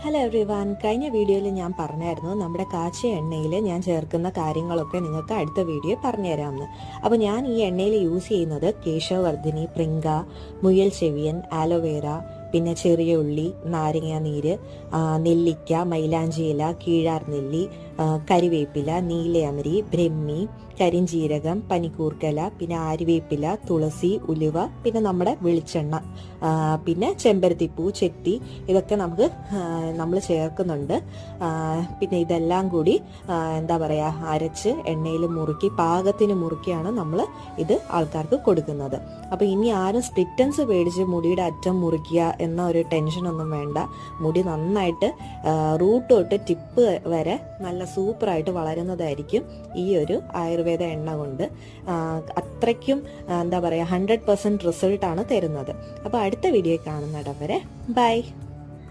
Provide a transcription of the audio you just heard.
Hello everyone, കഴിഞ്ഞ വീഡിയോയിൽ ഞാൻ പറഞ്ഞായിരുന്നു നമ്മുടെ കാച്ചിയ എണ്ണയിൽ ഞാൻ ചേർക്കുന്ന കാര്യങ്ങളൊക്കെ നിങ്ങൾക്ക് അടുത്ത വീഡിയോ പറഞ്ഞുതരാമെന്ന്. അപ്പോൾ ഞാൻ ഈ എണ്ണയിൽ യൂസ് ചെയ്യുന്നത് കേശവർദ്ധിനി, പ്രിങ്ക, മുയൽ ചെവിയൻ, ആലോവേര, പിന്നെ ചെറിയ ഉള്ളി, നാരങ്ങ നീര്, നെല്ലിക്ക, മൈലാഞ്ചി ഇല, കീഴാർ നെല്ലി, കരിവേപ്പില, നീലയമരി, ബ്രഹ്മി, കരിഞ്ചീരകം, പനിക്കൂർക്കല, പിന്നെ ആര്യവേപ്പില, തുളസി, ഉലുവ, പിന്നെ നമ്മുടെ വെളിച്ചെണ്ണ, പിന്നെ ചെമ്പരത്തിപ്പൂ, ചെത്തി, ഇതൊക്കെ നമ്മൾ ചേർക്കുന്നുണ്ട്. പിന്നെ ഇതെല്ലാം കൂടി എന്താ പറയുക, അരച്ച് എണ്ണയിൽ മുറുക്കി പാകത്തിന് മുറുക്കിയാണ് നമ്മൾ ഇത് ആൾക്കാർക്ക് കൊടുക്കുന്നത്. അപ്പോൾ ഇനി ആരും സ്പ്ലിറ്റൻസ് പേടിച്ച് മുടിയുടെ അറ്റം മുറിക്കുക എന്ന ഒരു ടെൻഷനൊന്നും വേണ്ട. മുടി നന്നായിട്ട് റൂട്ട് തൊട്ട് ടിപ്പ് വരെ നല്ല സൂപ്പറായിട്ട് വളരുന്നതായിരിക്കും ഈ ഒരു ആയുർവേദ എണ്ണ കൊണ്ട്. അത്രയ്ക്കും എന്താ പറയുക, 100% റിസൾട്ടാണ് തരുന്നത്. അപ്പോൾ അടുത്ത വീഡിയോ കാണുന്നിടം വരെ ബൈ.